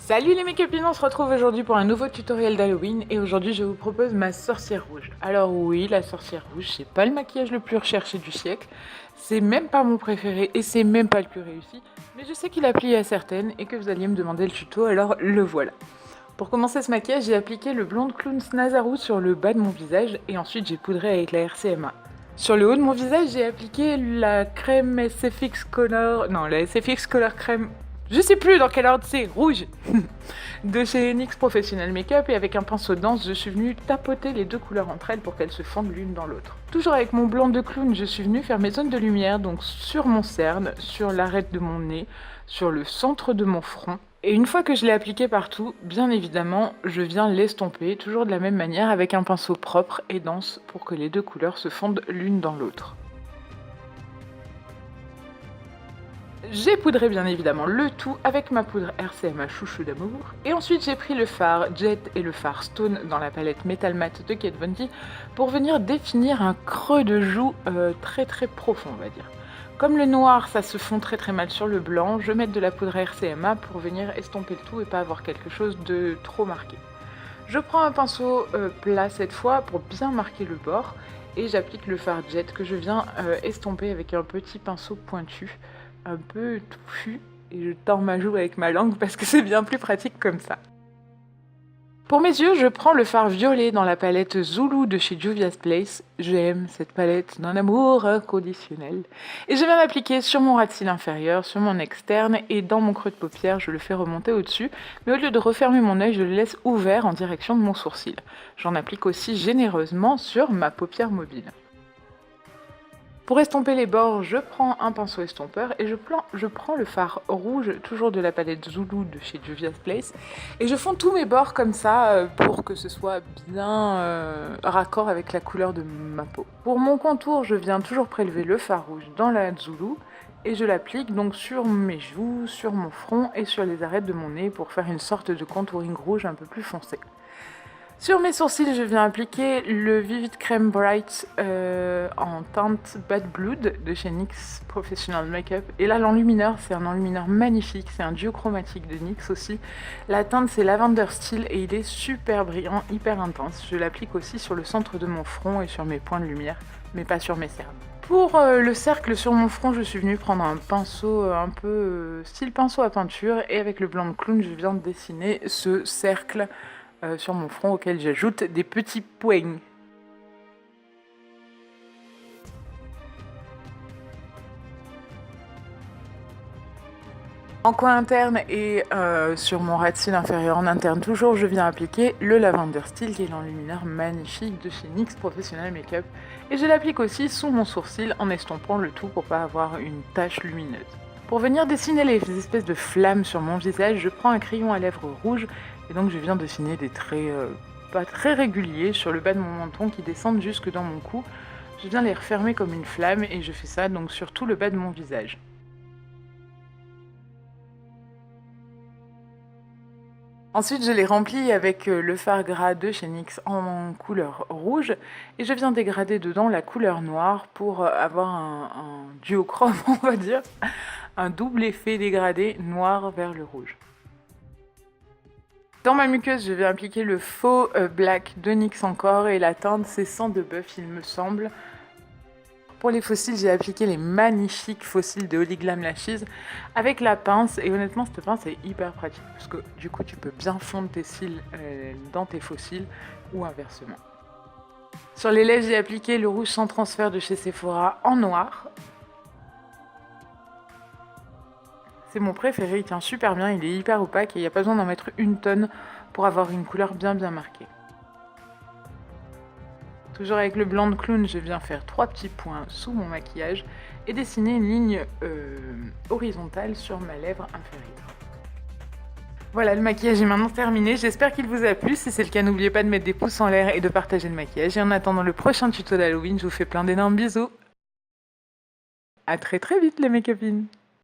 Salut les make-upines, on se retrouve aujourd'hui pour un nouveau tutoriel d'Halloween et aujourd'hui je vous propose ma sorcière rouge. Alors oui, la sorcière rouge, c'est pas le maquillage le plus recherché du siècle, c'est même pas mon préféré et c'est même pas le plus réussi, mais je sais qu'il a plu à certaines et que vous alliez me demander le tuto, alors le voilà. Pour commencer ce maquillage, j'ai appliqué le Blonde Clown Snazaroo sur le bas de mon visage et ensuite j'ai poudré avec la RCMA. Sur le haut de mon visage, j'ai appliqué la crème SFX Color... Non, la SFX Color Crème... Je sais plus dans quel ordre c'est, rouge de chez NYX Professional Makeup, et avec un pinceau dense, je suis venue tapoter les deux couleurs entre elles pour qu'elles se fondent l'une dans l'autre. Toujours avec mon blanc de clown, je suis venue faire mes zones de lumière, donc sur mon cerne, sur l'arête de mon nez, sur le centre de mon front. Et une fois que je l'ai appliqué partout, bien évidemment, je viens l'estomper, toujours de la même manière, avec un pinceau propre et dense pour que les deux couleurs se fondent l'une dans l'autre. J'ai poudré bien évidemment le tout avec ma poudre RCMA Chouchou d'amour. Et ensuite j'ai pris le fard Jet et le fard Stone dans la palette Metal Matte de Kat Von D pour venir définir un creux de joue très profond, on va dire. Comme le noir ça se fond très mal sur le blanc, je vais mettre de la poudre RCMA pour venir estomper le tout et pas avoir quelque chose de trop marqué. Je prends un pinceau plat cette fois pour bien marquer le bord et j'applique le fard Jet que je viens estomper avec un petit pinceau pointu, un peu touffu, et je tords ma joue avec ma langue parce que c'est bien plus pratique comme ça. Pour mes yeux, je prends le fard violet dans la palette Zulu de chez Juvia's Place. J'aime cette palette d'un amour inconditionnel. Et je viens l'appliquer sur mon ras de cils inférieur, sur mon externe et dans mon creux de paupière, je le fais remonter au-dessus. Mais au lieu de refermer mon œil, je le laisse ouvert en direction de mon sourcil. J'en applique aussi généreusement sur ma paupière mobile. Pour estomper les bords, je prends un pinceau estompeur et je prends le fard rouge, toujours de la palette Zulu de chez Juvia's Place, et je fonds tous mes bords comme ça pour que ce soit bien raccord avec la couleur de ma peau. Pour mon contour, je viens toujours prélever le fard rouge dans la Zulu et je l'applique donc sur mes joues, sur mon front et sur les arêtes de mon nez pour faire une sorte de contouring rouge un peu plus foncé. Sur mes sourcils, je viens appliquer le Vivid Crème Bright en teinte Bad Blood de chez NYX Professional Makeup. Et là, l'enlumineur, c'est un enlumineur magnifique, c'est un duo chromatique de NYX aussi. La teinte, c'est Lavender Steel et il est super brillant, hyper intense. Je l'applique aussi sur le centre de mon front et sur mes points de lumière, mais pas sur mes cernes. Pour le cercle sur mon front, je suis venue prendre un pinceau un peu style pinceau à peinture et avec le blanc de clown, je viens de dessiner ce cercle sur mon front auquel j'ajoute des petits points. En coin interne et sur mon ras de cils inférieur en interne toujours, je viens appliquer le Lavender Steel qui est l'enlumineur magnifique de chez NYX Professional Makeup et je l'applique aussi sous mon sourcil en estompant le tout pour pas avoir une tache lumineuse. Pour venir dessiner les espèces de flammes sur mon visage, je prends un crayon à lèvres rouge et donc je viens dessiner des traits pas très réguliers sur le bas de mon menton qui descendent jusque dans mon cou. Je viens les refermer comme une flamme et je fais ça donc sur tout le bas de mon visage. Ensuite, je les remplis avec le fard gras de chez NYX en couleur rouge et je viens dégrader dedans la couleur noire pour avoir un duochrome, on va dire, un double effet dégradé noir vers le rouge. Dans ma muqueuse, je vais appliquer le faux black de NYX encore et la teinte c'est sang de bœuf, il me semble. Pour les faux cils, j'ai appliqué les magnifiques faux cils de Holy Glam Lashes avec la pince et honnêtement cette pince est hyper pratique parce que du coup tu peux bien fondre tes cils dans tes faux cils ou inversement. Sur les lèvres, j'ai appliqué le rouge sans transfert de chez Sephora en noir. C'est mon préféré, il tient super bien, il est hyper opaque et il n'y a pas besoin d'en mettre une tonne pour avoir une couleur bien marquée. Toujours avec le blanc de clown, je viens faire 3 petits points sous mon maquillage et dessiner une ligne horizontale sur ma lèvre inférieure. Voilà, le maquillage est maintenant terminé, j'espère qu'il vous a plu. Si c'est le cas, n'oubliez pas de mettre des pouces en l'air et de partager le maquillage. Et en attendant le prochain tuto d'Halloween, je vous fais plein d'énormes bisous. A très vite les make-upines.